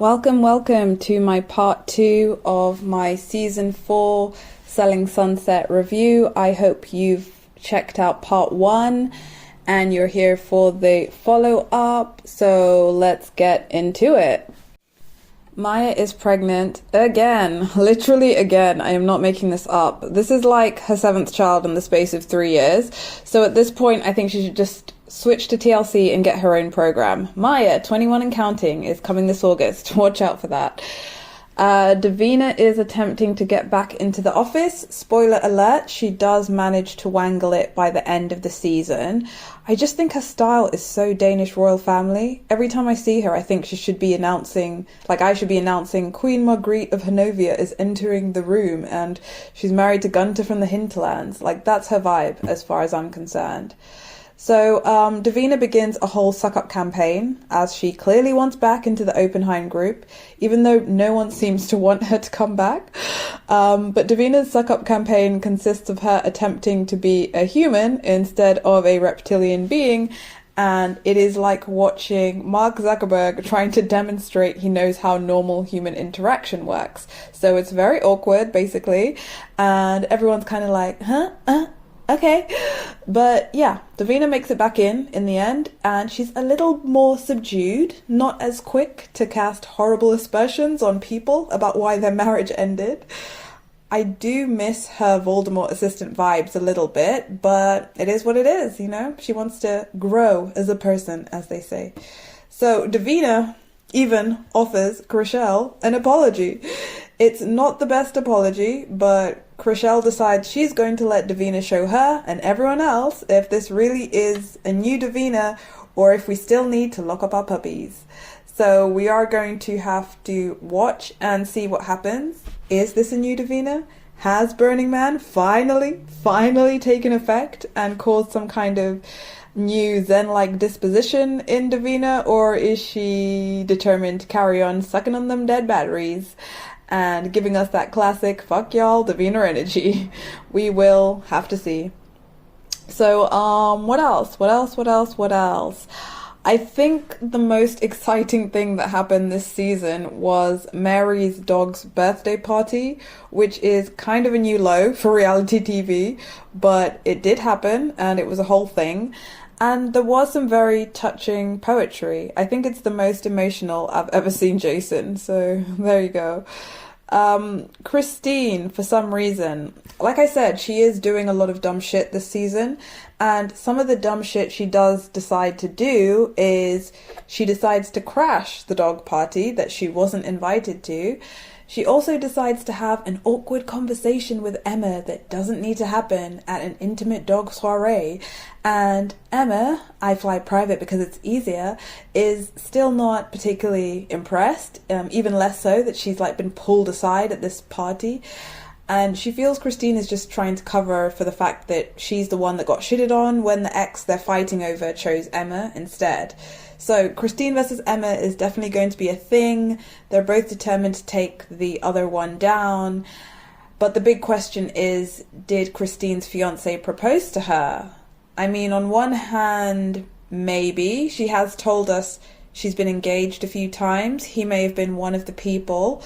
Welcome to my part 2 of my season 4 Selling Sunset review. I hope you've checked out part 1 and you're here for the follow-up, so let's get into it. Maya is pregnant again, literally again. I am not making this up. This is like her 7th child in the space of 3 years. So at this point, I think she should just switch to TLC and get her own program. Maya, 21 and counting, is coming this August. Watch out for that. Davina is attempting to get back into the office. Spoiler alert, she does manage to wangle it by the end of the season. I just think her style is so Danish royal family. Every time I see her, I think she should be announcing, I should be announcing Queen Margrethe of Hanovia is entering the room and she's married to Gunther from the hinterlands. That's her vibe as far as I'm concerned. So Davina begins a whole suck-up campaign, as she clearly wants back into the Oppenheim group, even though no one seems to want her to come back. But Davina's suck-up campaign consists of her attempting to be a human instead of a reptilian being, and it is like watching Mark Zuckerberg trying to demonstrate he knows how normal human interaction works. So it's very awkward, basically, and everyone's kind of like, okay. But yeah, Davina makes it back in the end, and she's a little more subdued, not as quick to cast horrible aspersions on people about why their marriage ended. I do miss her Voldemort assistant vibes a little bit, but it is what it is, you know? She wants to grow as a person, as they say. So Davina even offers Chriselle an apology. It's not the best apology, but Chriselle decides she's going to let Davina show her and everyone else if this really is a new Davina or if we still need to lock up our puppies. So we are going to have to watch and see what happens. Is this a new Davina? Has Burning Man finally taken effect and caused some kind of new Zen-like disposition in Davina, or is she determined to carry on sucking on them dead batteries and giving us that classic fuck y'all Davina energy? We will have to see. So what else? I think the most exciting thing that happened this season was Mary's dog's birthday party, which is kind of a new low for reality TV, but it did happen and it was a whole thing. And there was some very touching poetry. I think it's the most emotional I've ever seen Jason, so there you go. Christine, for some reason, like I said, she is doing a lot of dumb shit this season, and some of the dumb shit she does decide to do is she decides to crash the dog party that she wasn't invited to. She also decides to have an awkward conversation with Emma that doesn't need to happen at an intimate dog soiree. And Emma, I fly private because it's easier, is still not particularly impressed, even less so that she's been pulled aside at this party. And she feels Christine is just trying to cover for the fact that she's the one that got shitted on when the ex they're fighting over chose Emma instead. So Christine versus Emma is definitely going to be a thing. They're both determined to take the other one down. But the big question is, did Christine's fiancé propose to her? I mean, on one hand, maybe. She has told us she's been engaged a few times. He may have been one of the people.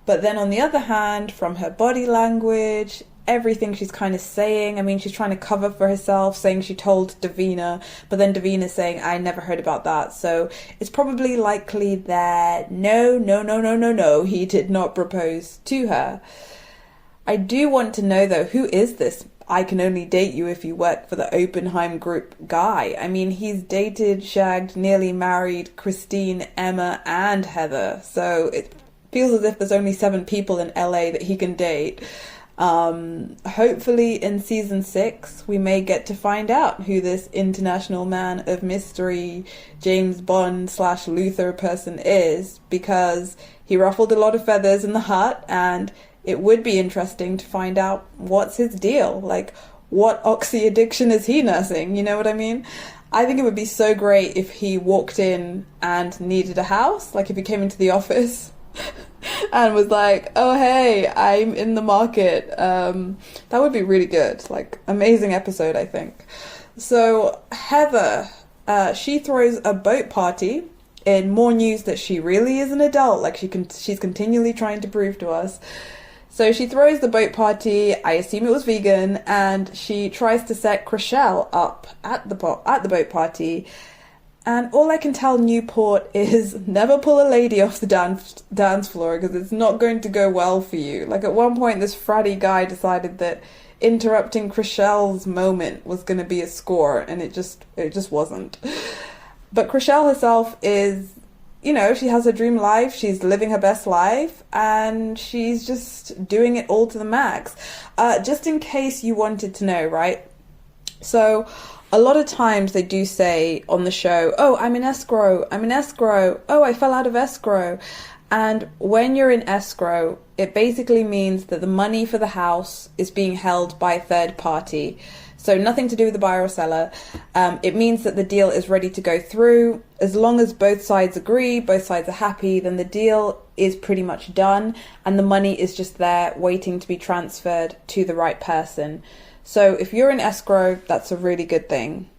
But then on the other hand, from her body language, everything she's kind of saying, I mean, she's trying to cover for herself, saying she told Davina, but then Davina's saying, I never heard about that. So it's probably likely that no, he did not propose to her. I do want to know, though, who is this I can only date you if you work for the Oppenheim group guy? I mean, he's dated, shagged, nearly married Christine, Emma, and Heather. So it feels as if there's only 7 people in LA that he can date. Hopefully in season 6 we may get to find out who this international man of mystery, James Bond / Luther person is, because he ruffled a lot of feathers in the hut, and it would be interesting to find out what's his deal. What oxy addiction is he nursing? You know what I mean? I think it would be so great if he walked in and needed a house, if he came into the office and was like, oh hey, I'm in the market. That would be really good. Amazing episode, I think. So Heather, she throws a boat party in more news that she really is an adult. Like she's continually trying to prove to us. So she throws the boat party, I assume it was vegan, and she tries to set Chriselle up at the boat party. And all I can tell Newport is never pull a lady off the dance floor, because it's not going to go well for you. Like at one point, this fratty guy decided that interrupting Chriselle's moment was going to be a score, and it just wasn't. But Chriselle herself is, she has her dream life, she's living her best life, and she's just doing it all to the max. Just in case you wanted to know, right? So a lot of times they do say on the show, oh, I'm in escrow, oh, I fell out of escrow. And when you're in escrow, it basically means that the money for the house is being held by a third party. So nothing to do with the buyer or seller. It means that the deal is ready to go through. As long as both sides agree, both sides are happy, then the deal is pretty much done. And the money is just there waiting to be transferred to the right person. So if you're in escrow, that's a really good thing.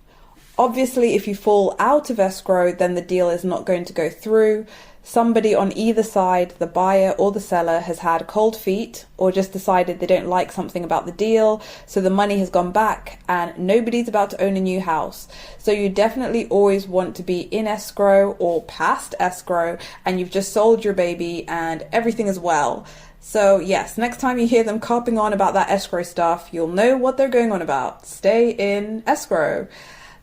Obviously, if you fall out of escrow, then the deal is not going to go through. Somebody on either side, the buyer or the seller, has had cold feet or just decided they don't like something about the deal, so the money has gone back and nobody's about to own a new house. So you definitely always want to be in escrow or past escrow, and you've just sold your baby and everything is well. So yes, next time you hear them carping on about that escrow stuff, you'll know what they're going on about. Stay in escrow.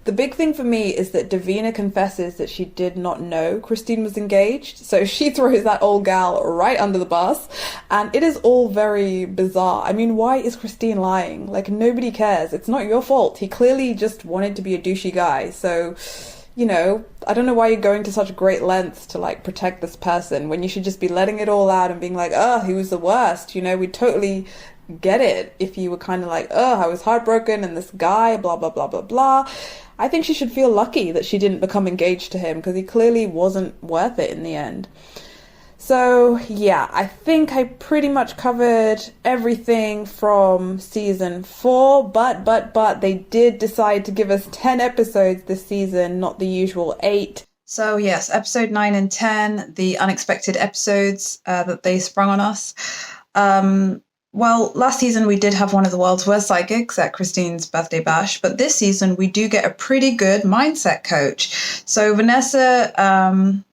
The big thing for me is that Davina confesses that she did not know Christine was engaged. So she throws that old gal right under the bus. And it is all very bizarre. I mean, why is Christine lying? Like, nobody cares. It's not your fault. He clearly just wanted to be a douchey guy. So, I don't know why you're going to such great lengths to like protect this person when you should just be letting it all out and being like, oh, he was the worst. We totally get it if you were kind of like, oh, I was heartbroken and this guy, blah, blah, blah, blah, blah. I think she should feel lucky that she didn't become engaged to him, because he clearly wasn't worth it in the end. So yeah, I think I pretty much covered everything from season 4, but they did decide to give us 10 episodes this season, not the usual 8. So yes, episode 9 and 10, the unexpected episodes that they sprung on us. Well, last season we did have one of the world's worst psychics at Christine's birthday bash, but this season we do get a pretty good mindset coach. So Vanessa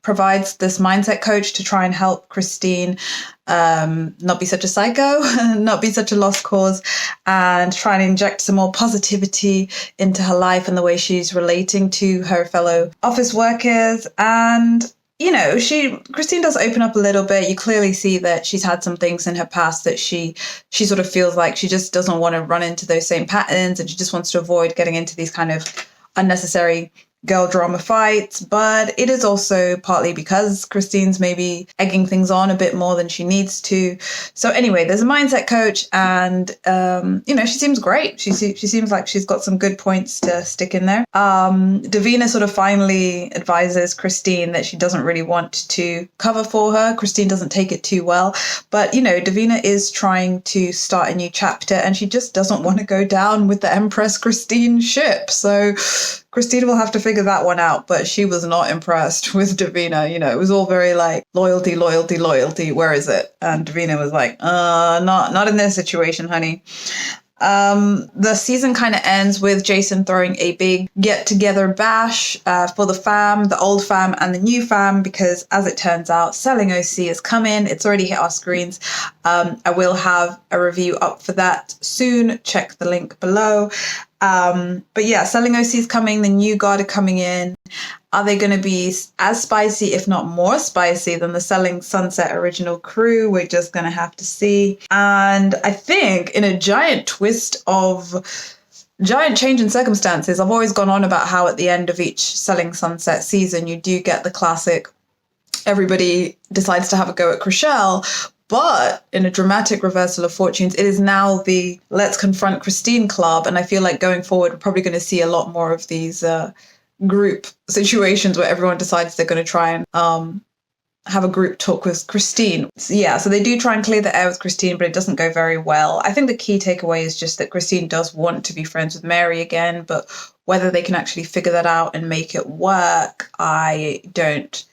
provides this mindset coach to try and help Christine not be such a psycho, not be such a lost cause, and try and inject some more positivity into her life and the way she's relating to her fellow office workers. And Christine does open up a little bit. You clearly see that she's had some things in her past that she sort of feels like she just doesn't want to run into those same patterns, and she just wants to avoid getting into these kind of unnecessary girl drama fights. But it is also partly because Christine's maybe egging things on a bit more than she needs to. So anyway, there's a mindset coach, and she seems great. She seems like she's got some good points to stick in there. Davina sort of finally advises Christine that she doesn't really want to cover for her. Christine doesn't take it too well, but Davina is trying to start a new chapter, and she just doesn't want to go down with the Empress Christine ship. So Christine will have to figure that one out, but she was not impressed with Davina. It was all very like loyalty, where is it? And Davina was like, not in this situation, honey. The season kind of ends with Jason throwing a big get-together bash for the fam, the old fam and the new fam, because as it turns out, Selling OC is coming. It's already hit our screens. I will have a review up for that soon. Check the link below. But yeah, Selling OC is coming. The new guard are coming in. Are they going to be as spicy, if not more spicy, than the Selling Sunset original crew? We're just going to have to see. And I think in a giant change in circumstances, I've always gone on about how at the end of each Selling Sunset season, you do get the classic, everybody decides to have a go at Chriselle. But in a dramatic reversal of fortunes, it is now the Let's Confront Christine club. And I feel like going forward, we're probably going to see a lot more of these group situations where everyone decides they're going to try and have a group talk with Christine. So they do try and clear the air with Christine, but it doesn't go very well. I think the key takeaway is just that Christine does want to be friends with Mary again, but whether they can actually figure that out and make it work, I don't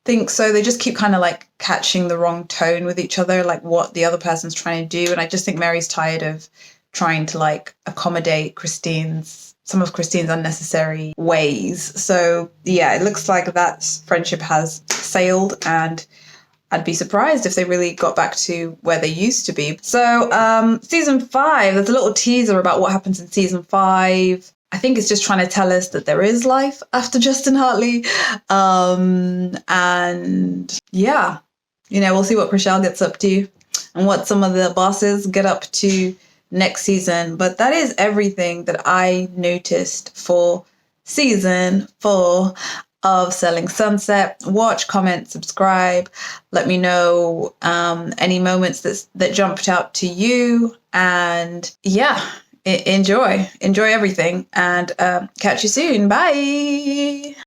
think so. They just keep kind of like catching the wrong tone with each other, like what the other person's trying to do. And I just think Mary's tired of trying to like accommodate some of Christine's unnecessary ways. So yeah, it looks like that friendship has sailed, and I'd be surprised if they really got back to where they used to be. So season 5, there's a little teaser about what happens in season 5. I think it's just trying to tell us that there is life after Justin Hartley. And yeah, we'll see what Rochelle gets up to and what some of the bosses get up to next season. But that is everything that I noticed for season 4 of Selling Sunset. Watch, comment, subscribe. Let me know any moments that jumped out to you. And yeah, enjoy everything, and catch you soon. Bye.